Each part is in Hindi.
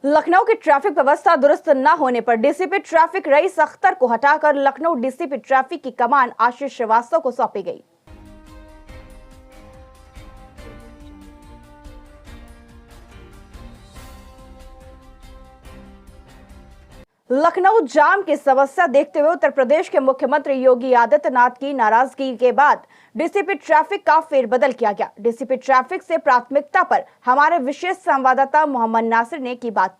लखनऊ की ट्रैफिक व्यवस्था दुरुस्त न होने पर डीसीपी ट्रैफिक रईस अख्तर को हटाकर लखनऊ डीसीपी ट्रैफिक की कमान आशीष श्रीवास्तव को सौंपी गई। लखनऊ जाम की समस्या देखते हुए उत्तर प्रदेश के मुख्यमंत्री योगी आदित्यनाथ की नाराजगी के बाद डीसीपी ट्रैफिक का फेरबदल किया गया। डीसीपी ट्रैफिक से प्राथमिकता पर हमारे विशेष संवाददाता मोहम्मद नासिर ने की बात।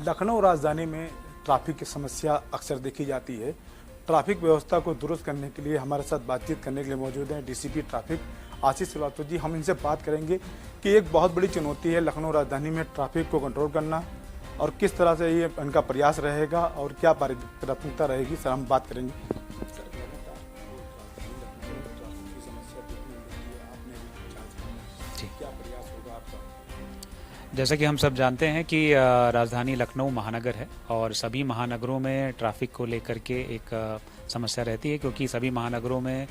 लखनऊ राजधानी में ट्रैफिक की समस्या अक्सर देखी जाती है। ट्रैफिक व्यवस्था को दुरुस्त करने के लिए हमारे साथ बातचीत करने के लिए मौजूद हैं डीसीपी ट्रैफिक आशीष श्रीवास्तव जी। हम इनसे बात करेंगे कि एक बहुत बड़ी चुनौती है लखनऊ राजधानी में ट्रैफिक को कंट्रोल करना और किस तरह से ये इनका प्रयास रहेगा और क्या प्राथमिकता रहेगी। सर, हम बात करेंगे। जैसा कि हम सब जानते हैं कि राजधानी लखनऊ महानगर है और सभी महानगरों में ट्रैफिक को लेकर के एक समस्या रहती है, क्योंकि सभी महानगरों में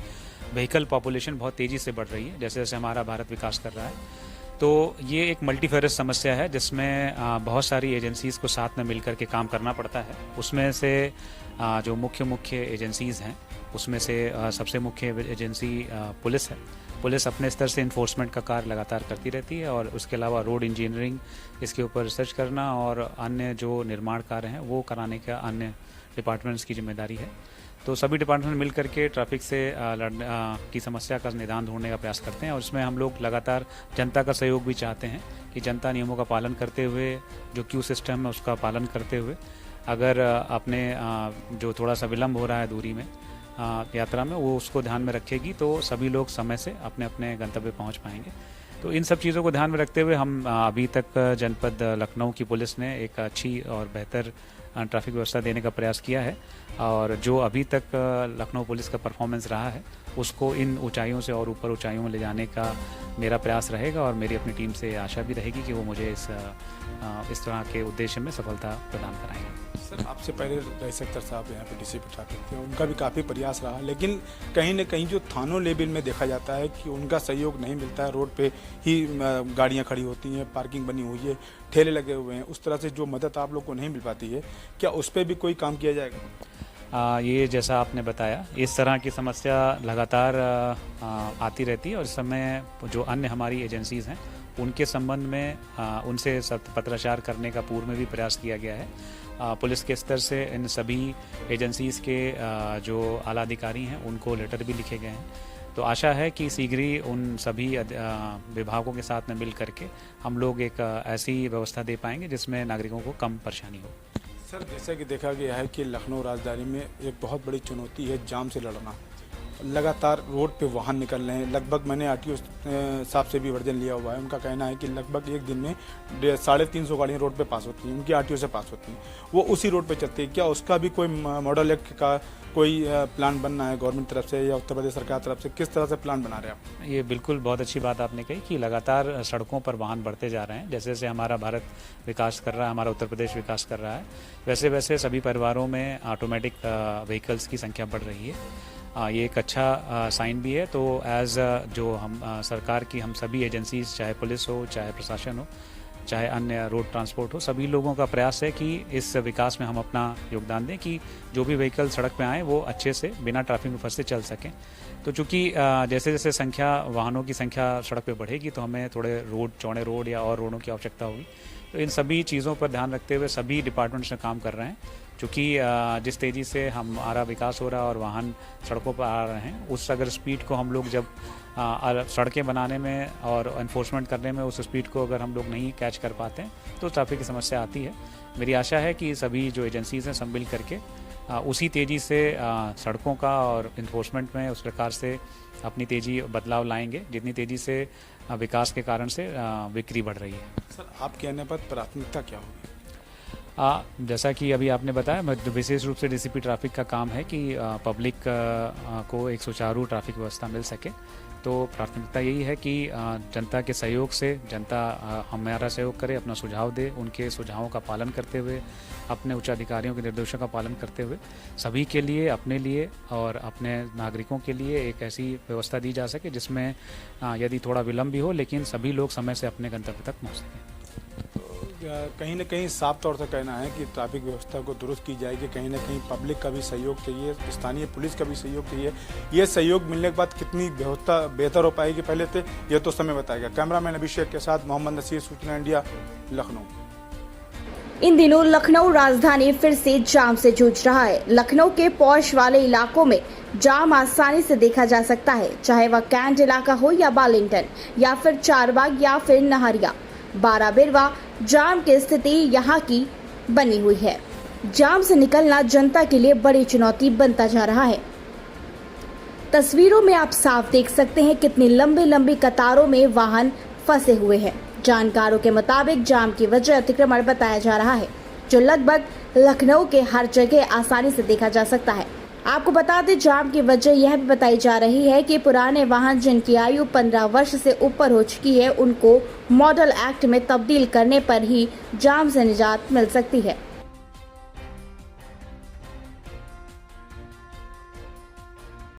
व्हीकल पॉपुलेशन बहुत तेज़ी से बढ़ रही है जैसे जैसे हमारा भारत विकास कर रहा है। तो ये एक मल्टीफेरस समस्या है जिसमें बहुत सारी एजेंसीज़ को साथ में मिलकर के काम करना पड़ता है। उसमें से जो मुख्य एजेंसीज़ हैं उसमें से सबसे मुख्य एजेंसी पुलिस है। पुलिस अपने स्तर से इन्फोर्समेंट का कार्य लगातार करती रहती है और उसके अलावा रोड इंजीनियरिंग, इसके ऊपर रिसर्च करना और अन्य जो निर्माण कार्य हैं वो कराने का अन्य डिपार्टमेंट्स की जिम्मेदारी है। तो सभी डिपार्टमेंट मिल करके ट्रैफिक से की समस्या का निदान ढूंढने का प्रयास करते हैं और इसमें हम लोग लगातार जनता का सहयोग भी चाहते हैं कि जनता नियमों का पालन करते हुए, जो क्यू सिस्टम है उसका पालन करते हुए, अगर अपने जो थोड़ा सा विलम्ब हो रहा है दूरी में यात्रा में, वो उसको ध्यान में रखेगी तो सभी लोग समय से अपने अपने गंतव्य पहुंच पाएंगे। तो इन सब चीज़ों को ध्यान में रखते हुए हम अभी तक जनपद लखनऊ की पुलिस ने एक अच्छी और बेहतर ट्रैफिक व्यवस्था देने का प्रयास किया है और जो अभी तक लखनऊ पुलिस का परफॉर्मेंस रहा है उसको इन ऊंचाइयों से और ऊपर ऊंचाइयों में ले जाने का मेरा प्रयास रहेगा और मेरी अपनी टीम से आशा भी रहेगी कि वो मुझे इस तरह के उद्देश्य में सफलता प्रदान कराएंगे। सर, आपसे पहले रईस अख्तर साहब यहाँ पे डीसीपी ट्रैफिक थे, उनका भी काफ़ी प्रयास रहा, लेकिन कहीं न कहीं जो थानों लेवल में देखा जाता है कि उनका सहयोग नहीं मिलता है। रोड पे ही गाड़ियाँ खड़ी होती हैं, पार्किंग बनी हुई है, ठेले लगे हुए हैं, उस तरह से जो मदद आप लोग को नहीं मिल पाती है, क्या उस पर भी कोई काम किया जाएगा? ये जैसा आपने बताया, इस तरह की समस्या लगातार आती रहती है और इस समय जो अन्य हमारी एजेंसीज़ हैं उनके संबंध में उनसे पत्राचार करने का पूर्व में भी प्रयास किया गया है। पुलिस के स्तर से इन सभी एजेंसीज़ के जो आला अधिकारी हैं उनको लेटर भी लिखे गए हैं। तो आशा है कि शीघ्र ही उन सभी विभागों के साथ में मिल करके हम लोग एक ऐसी व्यवस्था दे पाएंगे जिसमें नागरिकों को कम परेशानी हो। सर, जैसा कि देखा गया है कि लखनऊ राजधानी में एक बहुत बड़ी चुनौती है जाम से लड़ना। लगातार रोड पे वाहन निकल रहे हैं। लगभग मैंने आरटीओ साहब से भी वर्जन लिया हुआ है, उनका कहना है कि लगभग एक दिन में 350 गाड़ियाँ रोड पे पास होती हैं, उनकी आरटीओ से पास होती हैं, वो उसी रोड पे चलती है। क्या उसका भी कोई मॉडल एक्ट का कोई प्लान बनना है गवर्नमेंट तरफ से या उत्तर प्रदेश सरकार तरफ से? किस तरह से प्लान बना रहे हैं आप? ये बिल्कुल बहुत अच्छी बात आपने कही कि लगातार सड़कों पर वाहन बढ़ते जा रहे हैं। जैसे जैसे हमारा भारत विकास कर रहा है, हमारा उत्तर प्रदेश विकास कर रहा है, वैसे वैसे सभी परिवारों में ऑटोमेटिक व्हीकल्स की संख्या बढ़ रही है। ये एक अच्छा साइन भी है। तो एज जो हम सरकार की हम सभी एजेंसीज, चाहे पुलिस हो, चाहे प्रशासन हो, चाहे अन्य रोड ट्रांसपोर्ट हो, सभी लोगों का प्रयास है कि इस विकास में हम अपना योगदान दें कि जो भी व्हीकल सड़क पे आए वो अच्छे से बिना ट्रैफिक में फंसे चल सकें। तो चूँकि जैसे जैसे वाहनों की संख्या सड़क पे बढ़ेगी तो हमें थोड़े चौड़े रोड या और रोडों की आवश्यकता होगी। तो इन सभी चीज़ों पर ध्यान रखते हुए सभी डिपार्टमेंट्स में काम कर रहे हैं। चूँकि जिस तेज़ी से हमारा विकास हो रहा है और वाहन सड़कों पर आ रहे हैं, उस अगर स्पीड को हम लोग जब सड़कें बनाने में और एनफोर्समेंट करने में उस स्पीड को अगर हम लोग नहीं कैच कर पाते हैं तो ट्रैफिक की समस्या आती है। मेरी आशा है कि सभी जो एजेंसीज़ हैं सब मिल करके उसी तेज़ी से सड़कों का और इन्फोर्समेंट में उस प्रकार से अपनी तेज़ी बदलाव लाएंगे जितनी तेज़ी से विकास के कारण से बिक्री बढ़ रही है। सर, आप कहने पर प्राथमिकता क्या होगी? जैसा कि अभी आपने बताया, विशेष रूप से डीसीपी ट्रैफिक का काम है कि पब्लिक को एक सुचारू ट्रैफिक व्यवस्था मिल सके। तो प्राथमिकता यही है कि जनता के सहयोग से जनता हमारा सहयोग करे, अपना सुझाव दे, उनके सुझावों का पालन करते हुए, अपने उच्च अधिकारियों के निर्देशों का पालन करते हुए सभी के लिए, अपने लिए और अपने नागरिकों के लिए एक ऐसी व्यवस्था दी जा सके जिसमें यदि थोड़ा विलम्ब भी हो लेकिन सभी लोग समय से अपने गंतव्य तक पहुँच सकें। कहीं ना कहीं साफ तौर से कहना है कि ट्रैफिक व्यवस्था को दुरुस्त की जाएगी। कहीं ना कहीं पब्लिक का भी सहयोग चाहिए, स्थानीय पुलिस का भी सहयोग चाहिए। ये सहयोग मिलने के बाद कितनी व्यवस्था बेहतर हो पाएगी पहले से, ये तो समय बताएगा। कैमरामैन अभिषेक के साथ मोहम्मद नसीर, सूचना इंडिया, लखनऊ। इन दिनों लखनऊ राजधानी फिर से जाम से जूझ रहा है। लखनऊ के पॉश वाले इलाकों में जाम आसानी से देखा जा सकता है, चाहे वह कैंट इलाका हो या बार्लिंगटन या फिर चारबाग या फिर नहरिया, बाराबिरवा। जाम की स्थिति यहाँ की बनी हुई है। जाम से निकलना जनता के लिए बड़ी चुनौती बनता जा रहा है। तस्वीरों में आप साफ देख सकते हैं कितनी लंबी लंबी कतारों में वाहन फंसे हुए हैं। जानकारों के मुताबिक जाम की वजह अतिक्रमण बताया जा रहा है, जो लगभग लखनऊ के हर जगह आसानी से देखा जा सकता है। आपको बता दें, जाम की वजह यह भी बताई जा रही है कि पुराने वाहन जिनकी आयु 15 वर्ष से ऊपर हो चुकी है, उनको मॉडल एक्ट में तब्दील करने पर ही जाम से निजात मिल सकती है।